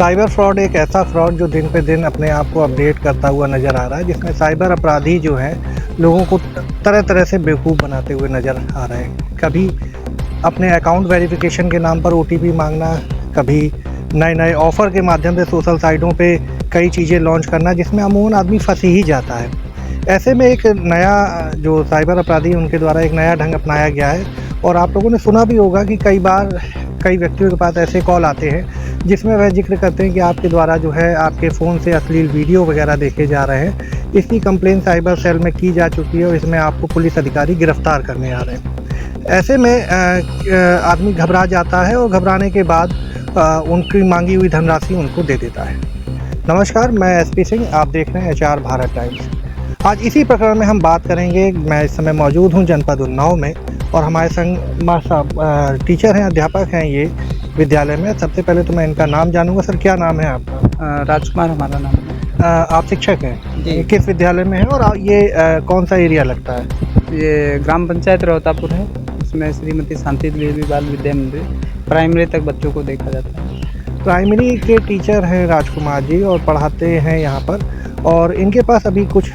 Cyber fraud एक ऐसा fraud जो दिन पे दिन अपने आप को अपडेट करता हुआ नज़र आ रहा है, जिसमें साइबर अपराधी जो हैं लोगों को तरह तरह से बेवकूफ़ बनाते हुए नज़र आ रहे हैं। कभी अपने अकाउंट वेरिफिकेशन के नाम पर ओटीपी मांगना, कभी नए नए ऑफ़र के माध्यम से सोशल साइटों पे कई चीज़ें लॉन्च करना, जिसमें अमूमन आदमी फंस ही जाता है। ऐसे में एक नया जो साइबर अपराधी उनके द्वारा एक नया ढंग अपनाया गया है, और आप लोगों ने सुना भी होगा कि कई बार कई व्यक्तियों के पास ऐसे कॉल आते हैं जिसमें वह जिक्र करते हैं कि आपके द्वारा जो है आपके फ़ोन से अश्लील वीडियो वगैरह देखे जा रहे हैं। इसकी कंप्लेन साइबर सेल में की जा चुकी है और इसमें आपको पुलिस अधिकारी गिरफ्तार करने आ रहे हैं। ऐसे में आदमी घबरा जाता है और घबराने के बाद उनकी मांगी हुई धनराशि उनको दे देता है। नमस्कार, मैं एसपी सिंह, आप देख रहे हैं HR भारत टाइम्स। आज इसी प्रकरण में हम बात करेंगे। मैं इस समय मौजूद हूं जनपद उन्नाव में, और हमारे संग साहब टीचर हैं, अध्यापक हैं ये विद्यालय में। सबसे पहले तो मैं इनका नाम जानूंगा। सर, क्या नाम है आपका? राजकुमार हमारा नाम है। आप शिक्षक हैं जी। किस विद्यालय में हैं, और ये कौन सा एरिया लगता है? ये ग्राम पंचायत रोहतापुर है, उसमें श्रीमती शांति देवी बाल विद्या मंदिर प्राइमरी तक बच्चों को देखा जाता है। प्राइमरी के टीचर हैं राजकुमार जी, और पढ़ाते हैं यहाँ पर। और इनके पास अभी कुछ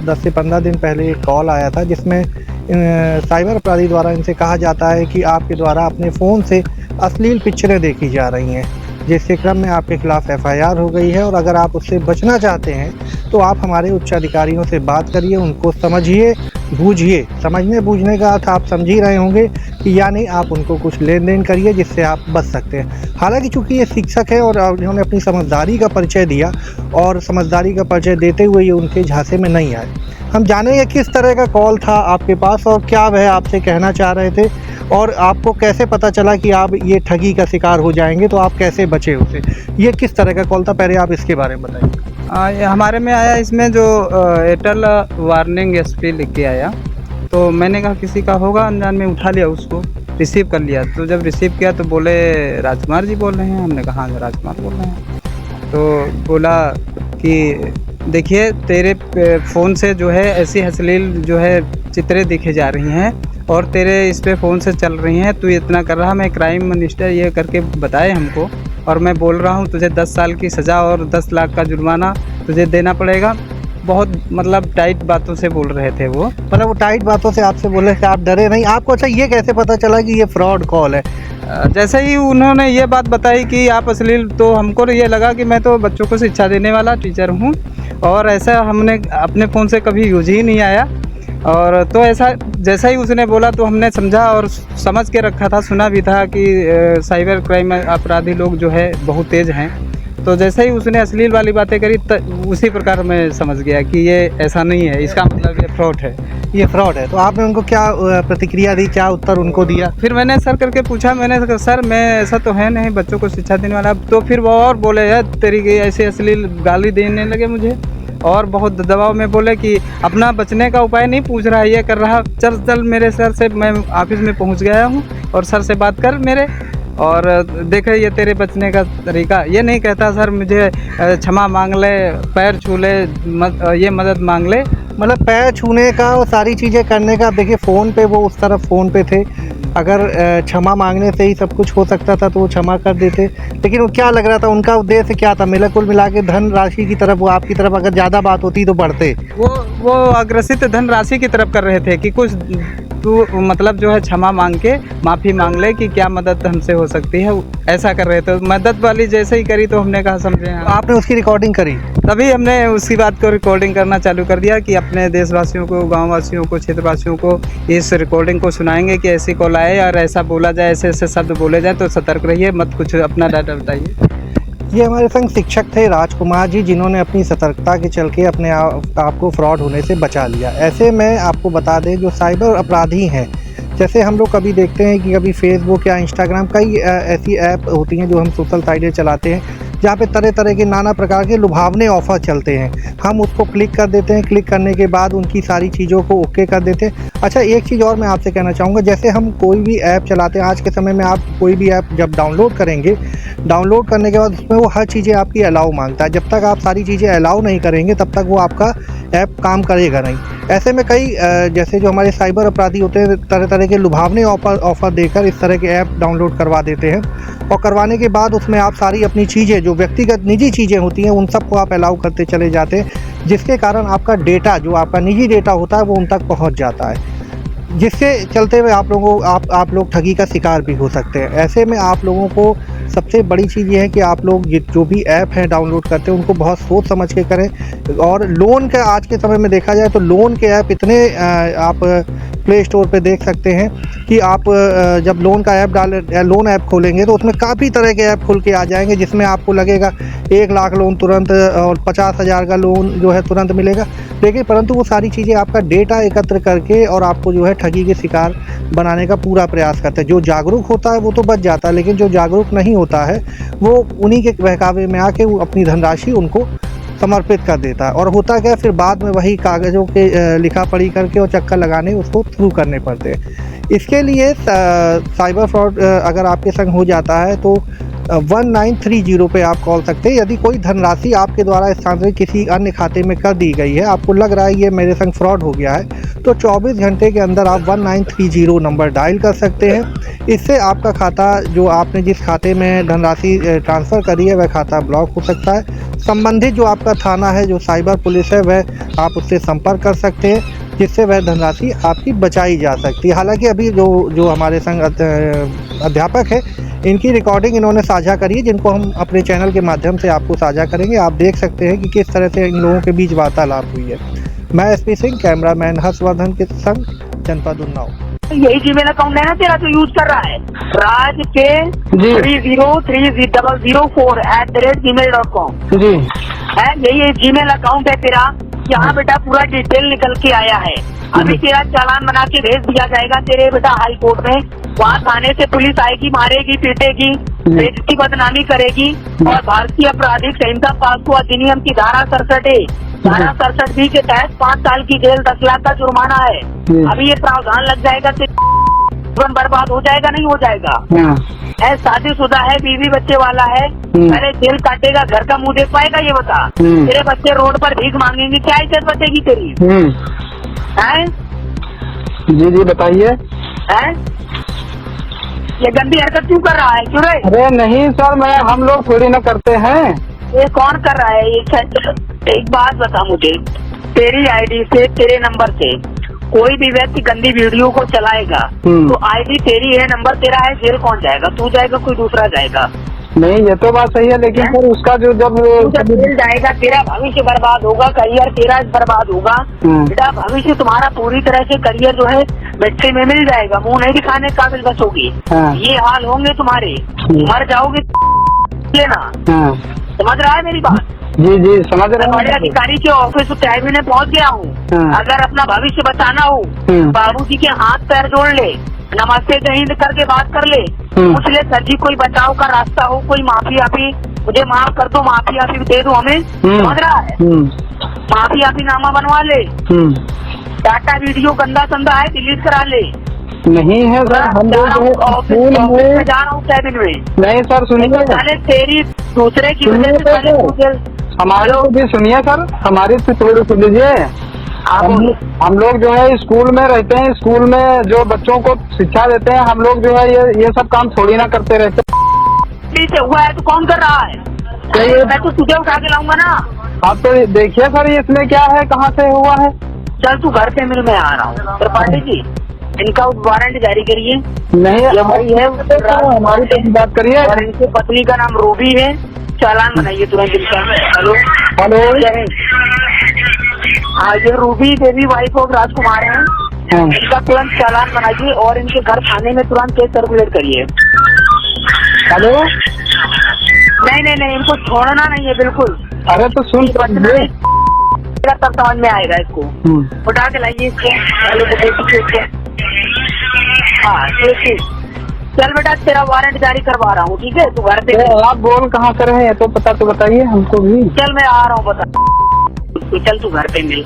10 से 15 दिन पहले एक कॉल आया था, जिसमें साइबर अपराधी द्वारा इनसे कहा जाता है कि आपके द्वारा अपने फ़ोन से अश्लील पिक्चरें देखी जा रही हैं, जिसके क्रम में आपके खिलाफ़ FIR हो गई है। और अगर आप उससे बचना चाहते हैं तो आप हमारे उच्च अधिकारियों से बात करिए, उनको समझिए, बूझिए। समझने बूझने का अर्थ आप समझ ही रहे होंगे कि यानी आप उनको कुछ लेन देन करिए जिससे आप बच सकते हैं। हालांकि चूँकि ये शिक्षक है और इन्होंने अपनी समझदारी का परिचय दिया, और समझदारी का परिचय देते हुए ये उनके झांसे में नहीं आए। हम जानेंगे किस तरह का कॉल था आपके पास और क्या वह आपसे कहना चाह रहे थे, और आपको कैसे पता चला कि आप ये ठगी का शिकार हो जाएंगे, तो आप कैसे बचे उसे। ये किस तरह का कॉल था, पहले आप इसके बारे में बताइए। ये हमारे में आया, इसमें जो एयरटेल वार्निंग SP लिख के आया, तो मैंने कहा किसी का होगा, अनजान में उठा लिया, उसको रिसीव कर लिया। तो जब रिसीव किया तो बोले राजकुमार जी बोल रहे हैं। हमने कहा हाँ राजकुमार बोल रहे हैं। तो बोला कि देखिए तेरे फ़ोन से जो है ऐसी अश्लील जो है चित्रें दिखे जा रही हैं, और तेरे इस पे फ़ोन से चल रही हैं, तू इतना कर रहा, मैं क्राइम मिनिस्टर ये करके बताए हमको, और मैं बोल रहा हूँ तुझे 10 साल की सज़ा और 10 लाख का जुर्माना तुझे देना पड़ेगा। बहुत मतलब टाइट बातों से बोल रहे थे वो। मतलब वो टाइट बातों से आपसे बोले कि आप डरे नहीं। आपको अच्छा ये कैसे पता चला कि ये फ्रॉड कॉल है? जैसे ही उन्होंने ये बात बताई कि आप अश्लील, तो हमको ये लगा कि मैं तो बच्चों को शिक्षा देने वाला टीचर हूँ, और ऐसा हमने अपने फ़ोन से कभी यूज ही नहीं आया। और तो ऐसा जैसा ही उसने बोला तो हमने समझा और समझ के रखा था, सुना भी था कि साइबर क्राइम अपराधी लोग जो है बहुत तेज़ हैं। तो जैसे ही उसने अश्लील वाली बातें करी, उसी प्रकार मैं समझ गया कि ये ऐसा नहीं है, इसका मतलब ये फ्रॉड है। ये फ्रॉड है। तो आपने उनको क्या प्रतिक्रिया दी, क्या उत्तर उनको दिया? फिर मैंने सर करके पूछा, मैंने कहा सर मैं ऐसा तो है नहीं, बच्चों को शिक्षा देने वाला। तो फिर वो और बोले यार तेरी ऐसे अश्लील गाली देने लगे मुझे, और बहुत दबाव में बोले कि अपना बचने का उपाय नहीं पूछ रहा है, ये कर रहा, चल चल मेरे सर से, मैं ऑफिस में पहुंच गया हूं और सर से बात कर मेरे, और देखे ये तेरे बचने का तरीका। ये नहीं कहता सर मुझे क्षमा मांग ले, पैर छू ले, ये मदद मांग ले। मतलब पैर छूने का और सारी चीज़ें करने का। देखिए फ़ोन पे वो उस तरफ फ़ोन पे थे, अगर क्षमा मांगने से ही सब कुछ हो सकता था तो वो क्षमा कर देते। लेकिन वो क्या लग रहा था, उनका उद्देश्य क्या था? मिला कुल मिला के धन राशि की तरफ, वो आपकी तरफ अगर ज़्यादा बात होती तो बढ़ते। वो अग्रसित धन राशि की तरफ कर रहे थे कि कुछ तू मतलब जो है क्षमा मांग के माफ़ी मांग ले कि क्या मदद हमसे हो सकती है, ऐसा कर रहे थे। मदद वाली जैसे ही करी तो हमने कहा समझे। आपने उसकी रिकॉर्डिंग करी? तभी हमने उसकी बात को रिकॉर्डिंग करना चालू कर दिया कि अपने देशवासियों को, गांववासियों को, क्षेत्रवासियों को इस रिकॉर्डिंग को सुनाएंगे कि ऐसी कॉल आए और ऐसा बोला जाए, ऐसे ऐसे शब्द बोले जाए, तो सतर्क रहिए, मत कुछ अपना डाटा बताइए। ये हमारे संग शिक्षक थे राजकुमार जी, जिन्होंने अपनी सतर्कता के चल के अपने आप को फ्रॉड होने से बचा लिया। ऐसे में आपको बता दें, जो साइबर अपराधी हैं, जैसे हम लोग कभी देखते हैं कि कभी फेसबुक या इंस्टाग्राम, कई ऐसी ऐप होती हैं जो हम सोशल साइटें चलाते हैं, जहाँ पे तरह तरह के नाना प्रकार के लुभावने ऑफ़र चलते हैं। हम उसको क्लिक कर देते हैं, क्लिक करने के बाद उनकी सारी चीज़ों को ओके कर देते हैं। अच्छा, एक चीज़ और मैं आपसे कहना चाहूँगा, जैसे हम कोई भी ऐप चलाते हैं, आज के समय में आप कोई भी ऐप जब डाउनलोड करेंगे, डाउनलोड करने के बाद उसमें वो हर चीज़ें आपकी अलाउ मांगता है। जब तक आप सारी चीज़ें अलाउ नहीं करेंगे तब तक वो आपका ऐप काम करेगा नहीं। ऐसे में कई जैसे जो हमारे साइबर अपराधी होते हैं, तरह तरह के लुभावने ऑफ़र देकर इस तरह के ऐप डाउनलोड करवा देते हैं, और करवाने के बाद उसमें आप सारी अपनी चीज़ें, जो व्यक्तिगत निजी चीज़ें होती हैं, उन सबको आप अलाउ करते चले जाते हैं, जिसके कारण आपका डेटा, जो आपका निजी डेटा होता है, वो उन तक पहुंच जाता है, जिससे चलते हुए आप लोग ठगी का शिकार भी हो सकते हैं। ऐसे में आप लोगों को सबसे बड़ी चीज़ ये है कि आप लोग जो भी ऐप हैं डाउनलोड करते हैं, उनको बहुत सोच समझ के करें। और लोन का आज के समय में देखा जाए तो लोन के ऐप इतने आप प्ले स्टोर पे देख सकते हैं कि आप जब लोन ऐप खोलेंगे तो उसमें काफ़ी तरह के ऐप खुल के आ जाएंगे, जिसमें आपको लगेगा 1 लाख लोन तुरंत और 50,000 का लोन जो है तुरंत मिलेगा। लेकिन परंतु वो सारी चीज़ें आपका डेटा एकत्र करके और आपको जो है ठगी के शिकार बनाने का पूरा प्रयास करते हैं। जो जागरूक होता है वो तो बच जाता है, लेकिन जो जागरूक नहीं होता है वो उन्हीं के बहकावे में आके वो अपनी धनराशि उनको समर्पित कर देता है। और होता क्या है, फिर बाद में वही कागज़ों के लिखा पढ़ी करके और चक्कर लगाने उसको थ्रू करने पड़ते हैं। इसके लिए साइबर फ्रॉड अगर आपके संग हो जाता है तो 1930 पे आप कॉल सकते हैं। यदि कोई धनराशि आपके द्वारा स्थानांतरित किसी अन्य खाते में कर दी गई है, आपको लग रहा है ये मेरे संग फ्रॉड हो गया है, तो 24 घंटे के अंदर आप 1930 नंबर डायल कर सकते हैं। इससे आपका खाता, जो आपने जिस खाते में धनराशि ट्रांसफ़र करी है, वह खाता ब्लॉक हो सकता है। संबंधित जो आपका थाना है, जो साइबर पुलिस है, वह आप उससे संपर्क कर सकते हैं, जिससे वह धनराशि आपकी बचाई जा सकती है। हालांकि अभी जो हमारे संग अध्यापक है, इनकी रिकॉर्डिंग इन्होंने साझा करी है, जिनको हम अपने चैनल के माध्यम से आपको साझा करेंगे। आप देख सकते हैं कि किस तरह से इन लोगों के बीच वार्तालाप हुई है। मैं एसपी सिंह, कैमरामैन हर्षवर्धन के संग, जनपद उन्नाव। यही जीमेल अकाउंट है ना तेरा, तो यूज कर रहा है राज के 30304@gmail.com जी है। यही जीमेल अकाउंट है तेरा। यहाँ बेटा पूरा डिटेल निकल के आया है। अभी तेरा चालान बना के भेज दिया जाएगा तेरे बेटा हाई कोर्ट में। वहाँ थाने से पुलिस आएगी, मारेगी, पीटेगी, बेइज्जती बदनामी करेगी, और भारतीय आपराधिक संहिता 500 अधिनियम की धारा 67 धारा 67B के तहत 5 साल की जेल, 10 लाख का जुर्माना है। अभी ये प्रावधान लग जाएगा तो जीवन बर्बाद हो जाएगा, नहीं हो जाएगा। शादीशुदा है, बीवी बच्चे वाला है, पहले जेल काटेगा, घर का मुंह देख पाएगा ये बता। तेरे बच्चे रोड पर भीख मांगेंगे, क्या इज्जत बचेगी तेरी? हैं? जी बताइए। हैं? ये गंदी हरकत क्यों कर रहा है? क्यों रे? अरे नहीं सर, हम लोग थोड़ी ना करते हैं। ये कौन कर रहा है? एक बात बता मुझे, तेरी आईडी से, तेरे नंबर से कोई भी व्यक्ति गंदी वीडियो को चलाएगा तो आईडी तेरी है, नंबर तेरा है, जेल कौन जाएगा? तू जाएगा, कोई दूसरा जाएगा? नहीं, ये तो बात सही है, लेकिन सर उसका जो जब जेल जाएगा, तेरा भविष्य बर्बाद होगा, करियर तेरा बर्बाद होगा बेटा। भविष्य तुम्हारा पूरी तरह से करियर जो है मिट्टी में मिल जाएगा, मुंह नहीं दिखाने के काबिल बचोगी। ये हाल होंगे तुम्हारे, मर जाओगे लेना। समझ रहा है मेरी बात? जी समझ रहा हूँ। बड़े अधिकारी के ऑफिस टाइम में पहुँच गया हूँ। अगर अपना भविष्य बचाना हो, बाबूजी के हाथ पैर जोड़ ले, नमस्ते जय हिंद करके बात कर ले, पूछ ले सर जी कोई बचाव का रास्ता हो, कोई माफी आपी मुझे माफ कर दो, माफी आपी दे दो हमें। समझ रहा है? माफी आपी नामा बनवा ले, डाटा वीडियो गंदा संदा है डिलीट करा ले। नहीं है सर, हम लोग ऑफिस में जा रहा हूँ कैबिन में। नहीं सर सुनिए, तेरी दूसरे की वजह से हमारे को भी सुनिए सर, हमारी से थोड़ी सुन लीजिए। हम लोग जो है स्कूल में रहते हैं, स्कूल में जो बच्चों को शिक्षा देते हैं, हम लोग जो है ये सब काम थोड़ी ना करते रहते। से हुआ है तो कौन कर रहा है? मैं तो तुझे उठा के लाऊंगा ना। आप तो देखिए सर, इसमें क्या है, कहाँ से हुआ है? चल तू घर पे मिल, मैं आ रहा हूँ। त्रिपाठी जी, इनका वारंट जारी करिए। नहीं हमारी है, हमारी तो बात करिए। और इनकी पत्नी का नाम रूबी है, चालान बनाइए तुरंत इनका। हेलो हाँ, ये रूबी देवी वाइफ ऑफ राजकुमार है। इनका तुरंत चालान बनाइए और इनके घर थाने में तुरंत केस सर्कुलेट करिए। हेलो नहीं, इनको छोड़ना नहीं है बिल्कुल। अरे तो सुन, तब समझ में आएगा इसको। उठा के लाइए इसको। हाँ ठीक। चल बेटा, तेरा वारंट जारी करवा रहा हूँ, ठीक है? तू घर पे। आप बोल कहाँ से रहे हैं तो पता तो बताइए हमको भी। चल मैं आ रहा हूँ, बता। चल तू घर पे मिल।